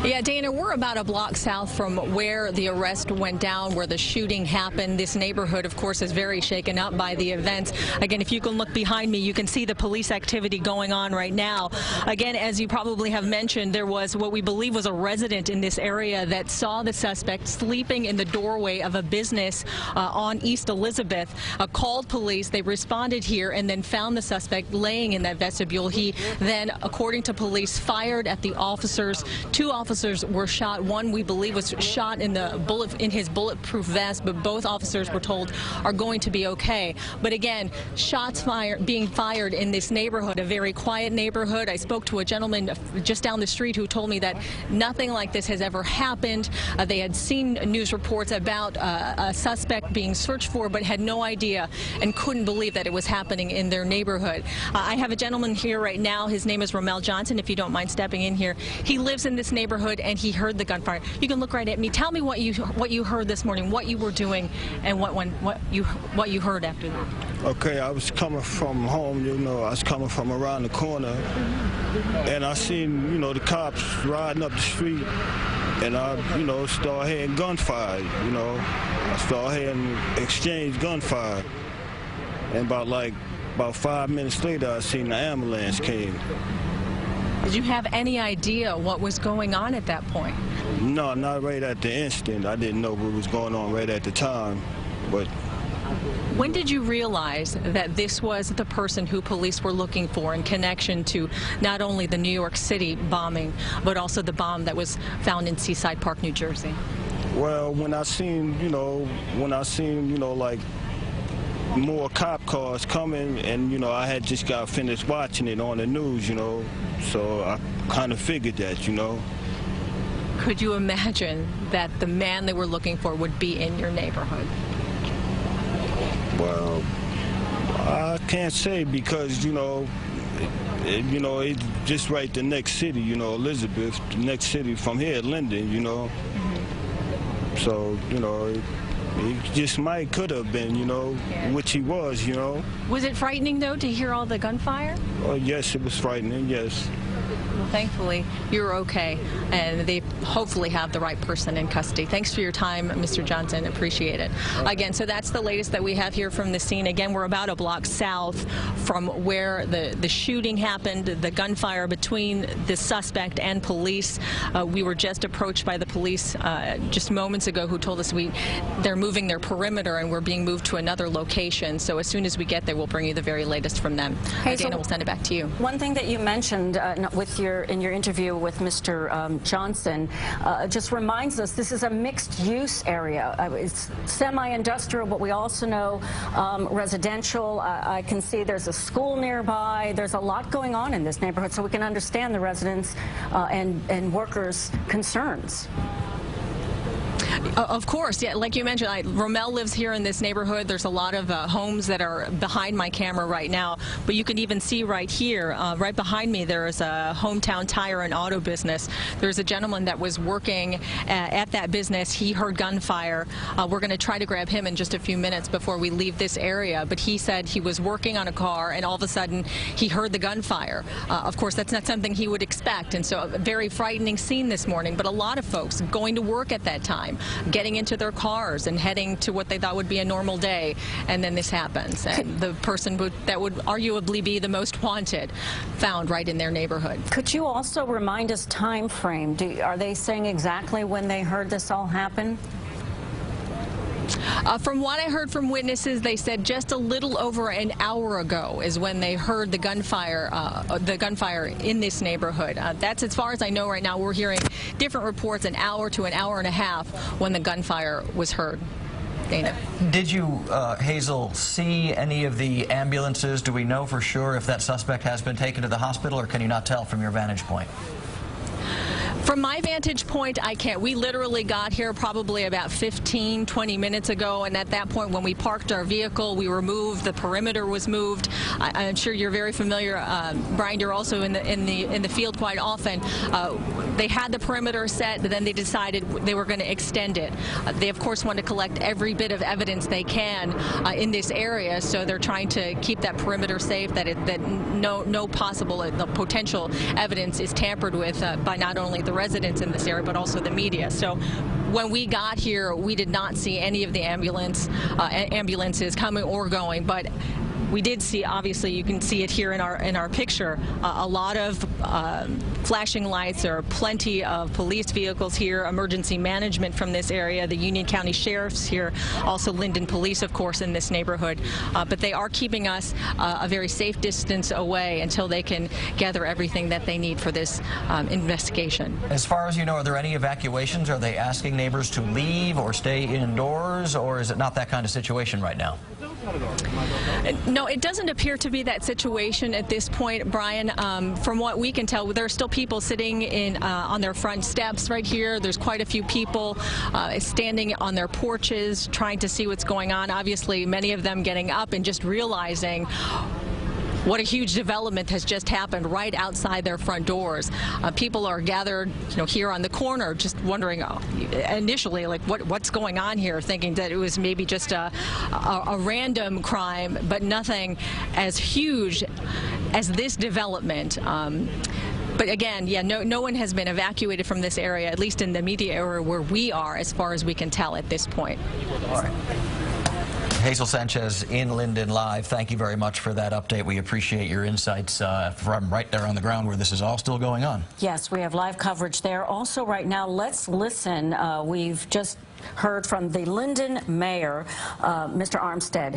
Yeah, Dana, we're about a block south from where the arrest went down, where the shooting happened. This neighborhood, of course, is very shaken up by the events. Again, if you can look behind me, you can see the police activity going on right now. Again, as you probably have mentioned, there was what we believe was a resident in this area that saw the suspect sleeping in the doorway of a business on East Elizabeth. Called police. They responded here and then found the suspect laying in that vestibule. He then, according to police, fired at the officers. Two officers were shot. One, we believe, was shot in his bulletproof vest, but both officers were told are going to be okay. But again, shots being fired in this neighborhood, a very quiet neighborhood. I spoke to a gentleman just down the street who told me that nothing like this has ever happened. They had seen news reports about a suspect being searched for, but had no idea and couldn't believe that it was happening in their neighborhood. I have a gentleman here right now. His name is Rommel Johnson, if you don't mind stepping in here. He lives in this neighborhood and he heard the gunfire. You can look right at me. Tell me what you heard this morning, what you were doing, and what you heard after that. Okay, I was coming from home, I was coming from around the corner, and I seen, the cops riding up the street, and I, started hearing gunfire, I started hearing exchange gunfire, and about 5 minutes later, I seen the ambulance came. Did you have any idea what was going on at that point? No, not right at the instant. I didn't know what was going on right at the time, but... When did you realize that this was the person who police were looking for in connection to not only the New York City bombing, but also the bomb that was found in Seaside Park, New Jersey? Well, when I seen, like more cop cars coming, and, I had just got finished watching it on the news, so I kind of figured that, Could you imagine that the man they were looking for would be in your neighborhood? Well, I can't say because, it's just right the next city, Elizabeth, the next city from here, Linden, So, it just could have been, which he was, Was it frightening, though, to hear all the gunfire? Oh, yes, it was frightening, yes. Well, thankfully, you're okay, and they hopefully have the right person in custody. Thanks for your time, Mr. Johnson. Appreciate it. Again, so that's the latest that we have here from the scene. Again, we're about a block south from where the shooting happened, the gunfire between the suspect and police. We were just approached by the police just moments ago who told us they're moving their perimeter and we're being moved to another location. So as soon as we get there, we'll bring you the very latest from them. Hazel, Dana, we'll send it back to you. One thing that you mentioned in your interview with Mr. Johnson just reminds us this is a mixed-use area. It's semi-industrial, but we also know residential. I can see there's a school nearby. There's a lot going on in this neighborhood, so we can understand the residents and workers' concerns. Of course, yeah. Like you mentioned, Rommel lives here in this neighborhood. There's a lot of homes that are behind my camera right now, but you can even see right here, right behind me, there is a Hometown Tire and Auto business. There's a gentleman that was working at that business. He heard gunfire. We're going to try to grab him in just a few minutes before we leave this area, but he said he was working on a car and all of a sudden he heard the gunfire. Of course, that's not something he would expect, and so a very frightening scene this morning, but a lot of folks going to work at that time, getting into their cars and heading to what they thought would be a normal day, and then this happens. And the person that would arguably be the most wanted found right in their neighborhood. Could you also remind us time frame? Are they saying exactly when they heard this all happen? From what I heard from witnesses, they said just a little over an hour ago is when they heard the gunfire in this neighborhood. That's as far as I know right now. We're hearing different reports, an hour to an hour and a half when the gunfire was heard. Dana. Did you, Hazel, see any of the ambulances? Do we know for sure if that suspect has been taken to the hospital, or can you not tell from your vantage point? From my vantage point, I can't. We literally got here probably about 15, 20 minutes ago, and at that point when we parked our vehicle, we were moved, the perimeter was moved. I'm sure you're very familiar, Brian, you're also in the field quite often. They had the perimeter set, but then they decided they were going to extend it. They, of course, want to collect every bit of evidence they can in this area, so they're trying to keep that perimeter safe, that no possible potential evidence is tampered with by not only the the residents in this area, but also the media. So when we got here, we did not see any of the ambulances coming or going, but we did see, obviously, you can see it here in our picture, a lot of flashing lights. There are plenty of police vehicles here, emergency management from this area, the Union County Sheriff's here, also Linden Police, of course, in this neighborhood. But they are keeping us a very safe distance away until they can gather everything that they need for this investigation. As far as you know, are there any evacuations? Are they asking neighbors to leave or stay indoors, or is it not that kind of situation right now? No, it doesn't appear to be that situation at this point, Brian. From what we can tell, there are still people sitting on their front steps right here. There's quite a few people standing on their porches trying to see what's going on. Obviously, many of them getting up and just realizing what a huge development has just happened right outside their front doors. People are gathered, here on the corner, just wondering initially, like, what's going on here, thinking that it was maybe just a random crime, but nothing as huge as this development. But again, yeah, no one has been evacuated from this area, at least in the immediate area where we are, as far as we can tell at this point. All right. Hazel Sanchez in Linden Live, thank you very much for that update. We appreciate your insights from right there on the ground where this is all still going on. Yes, we have live coverage there. Also right now, let's listen. We've just heard from the Linden mayor, Mr. Armstead.